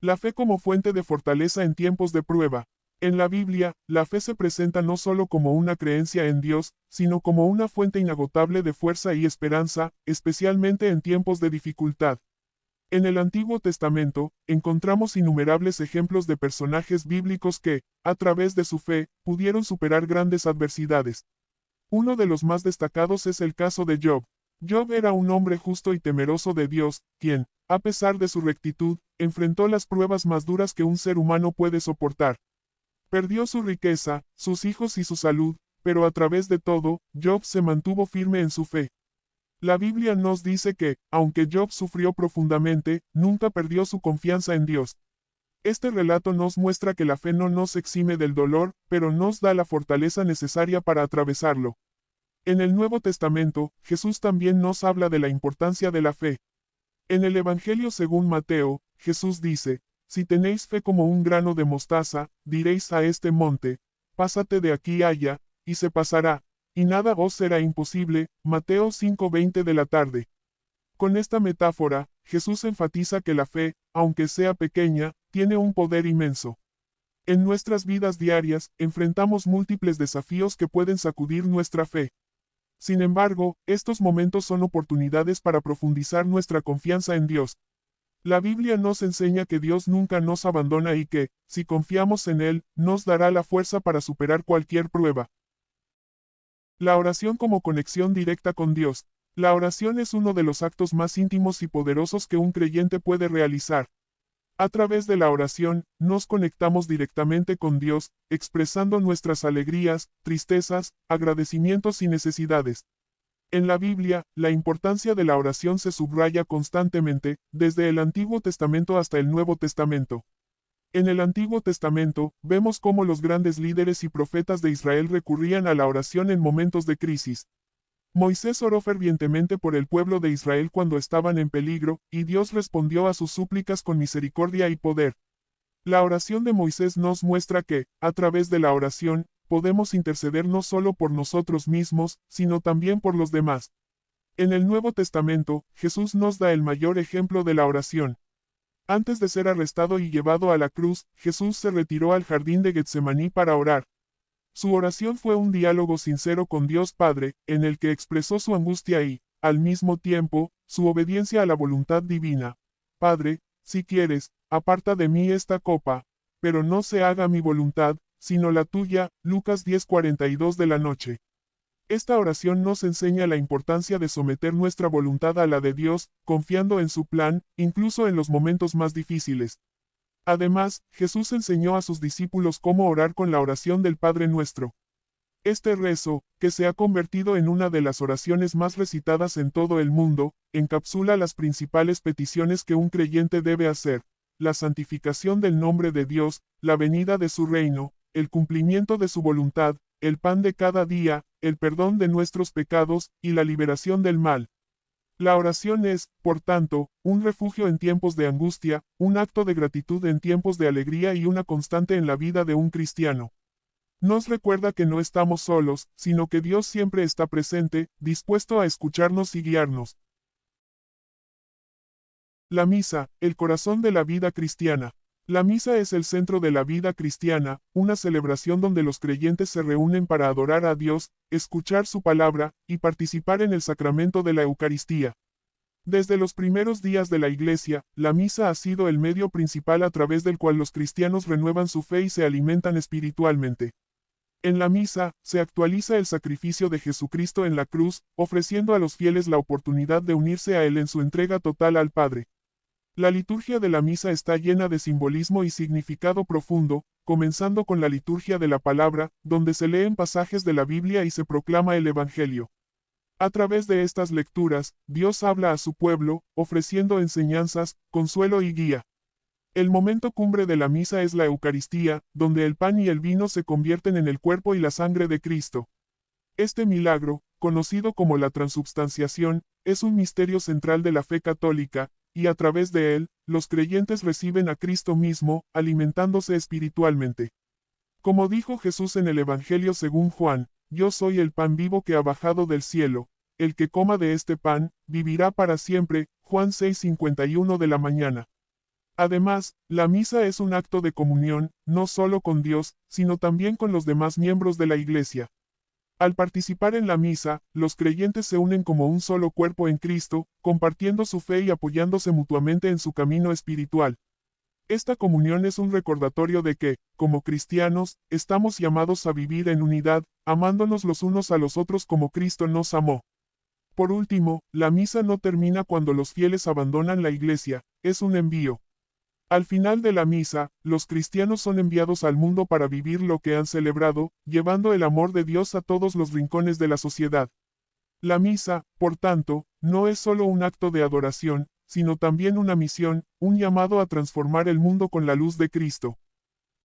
La fe como fuente de fortaleza en tiempos de prueba. En la Biblia, la fe se presenta no solo como una creencia en Dios, sino como una fuente inagotable de fuerza y esperanza, especialmente en tiempos de dificultad. En el Antiguo Testamento, encontramos innumerables ejemplos de personajes bíblicos que, a través de su fe, pudieron superar grandes adversidades. Uno de los más destacados es el caso de Job. Job era un hombre justo y temeroso de Dios, quien, a pesar de su rectitud, enfrentó las pruebas más duras que un ser humano puede soportar. Perdió su riqueza, sus hijos y su salud, pero a través de todo, Job se mantuvo firme en su fe. La Biblia nos dice que, aunque Job sufrió profundamente, nunca perdió su confianza en Dios. Este relato nos muestra que la fe no nos exime del dolor, pero nos da la fortaleza necesaria para atravesarlo. En el Nuevo Testamento, Jesús también nos habla de la importancia de la fe. En el Evangelio según Mateo, Jesús dice, si tenéis fe como un grano de mostaza, diréis a este monte, pásate de aquí allá, y se pasará, y nada os será imposible. Mateo 5:20 de la tarde. Con esta metáfora, Jesús enfatiza que la fe, aunque sea pequeña, tiene un poder inmenso. En nuestras vidas diarias, enfrentamos múltiples desafíos que pueden sacudir nuestra fe. Sin embargo, estos momentos son oportunidades para profundizar nuestra confianza en Dios. La Biblia nos enseña que Dios nunca nos abandona y que, si confiamos en Él, nos dará la fuerza para superar cualquier prueba. La oración como conexión directa con Dios. La oración es uno de los actos más íntimos y poderosos que un creyente puede realizar. A través de la oración, nos conectamos directamente con Dios, expresando nuestras alegrías, tristezas, agradecimientos y necesidades. En la Biblia, la importancia de la oración se subraya constantemente, desde el Antiguo Testamento hasta el Nuevo Testamento. En el Antiguo Testamento, vemos cómo los grandes líderes y profetas de Israel recurrían a la oración en momentos de crisis. Moisés oró fervientemente por el pueblo de Israel cuando estaban en peligro, y Dios respondió a sus súplicas con misericordia y poder. La oración de Moisés nos muestra que, a través de la oración, podemos interceder no solo por nosotros mismos, sino también por los demás. En el Nuevo Testamento, Jesús nos da el mayor ejemplo de la oración. Antes de ser arrestado y llevado a la cruz, Jesús se retiró al jardín de Getsemaní para orar. Su oración fue un diálogo sincero con Dios Padre, en el que expresó su angustia y, al mismo tiempo, su obediencia a la voluntad divina. Padre, si quieres, aparta de mí esta copa, pero no se haga mi voluntad, sino la tuya. Lucas 10:42 de la noche. Esta oración nos enseña la importancia de someter nuestra voluntad a la de Dios, confiando en su plan, incluso en los momentos más difíciles. Además, Jesús enseñó a sus discípulos cómo orar con la oración del Padre Nuestro. Este rezo, que se ha convertido en una de las oraciones más recitadas en todo el mundo, encapsula las principales peticiones que un creyente debe hacer: la santificación del nombre de Dios, la venida de su reino, el cumplimiento de su voluntad, el pan de cada día, el perdón de nuestros pecados, y la liberación del mal. La oración es, por tanto, un refugio en tiempos de angustia, un acto de gratitud en tiempos de alegría y una constante en la vida de un cristiano. Nos recuerda que no estamos solos, sino que Dios siempre está presente, dispuesto a escucharnos y guiarnos. La misa, el corazón de la vida cristiana. La misa es el centro de la vida cristiana, una celebración donde los creyentes se reúnen para adorar a Dios, escuchar su palabra, y participar en el sacramento de la Eucaristía. Desde los primeros días de la Iglesia, la misa ha sido el medio principal a través del cual los cristianos renuevan su fe y se alimentan espiritualmente. En la misa, se actualiza el sacrificio de Jesucristo en la cruz, ofreciendo a los fieles la oportunidad de unirse a Él en su entrega total al Padre. La liturgia de la misa está llena de simbolismo y significado profundo, comenzando con la liturgia de la palabra, donde se leen pasajes de la Biblia y se proclama el Evangelio. A través de estas lecturas, Dios habla a su pueblo, ofreciendo enseñanzas, consuelo y guía. El momento cumbre de la misa es la Eucaristía, donde el pan y el vino se convierten en el cuerpo y la sangre de Cristo. Este milagro, conocido como la transubstanciación, es un misterio central de la fe católica, y a través de él, los creyentes reciben a Cristo mismo, alimentándose espiritualmente. Como dijo Jesús en el Evangelio según Juan, yo soy el pan vivo que ha bajado del cielo, el que coma de este pan, vivirá para siempre. Juan 6:51 de la mañana. Además, la misa es un acto de comunión, no solo con Dios, sino también con los demás miembros de la Iglesia. Al participar en la misa, los creyentes se unen como un solo cuerpo en Cristo, compartiendo su fe y apoyándose mutuamente en su camino espiritual. Esta comunión es un recordatorio de que, como cristianos, estamos llamados a vivir en unidad, amándonos los unos a los otros como Cristo nos amó. Por último, la misa no termina cuando los fieles abandonan la iglesia, es un envío. Al final de la misa, los cristianos son enviados al mundo para vivir lo que han celebrado, llevando el amor de Dios a todos los rincones de la sociedad. La misa, por tanto, no es solo un acto de adoración, sino también una misión, un llamado a transformar el mundo con la luz de Cristo.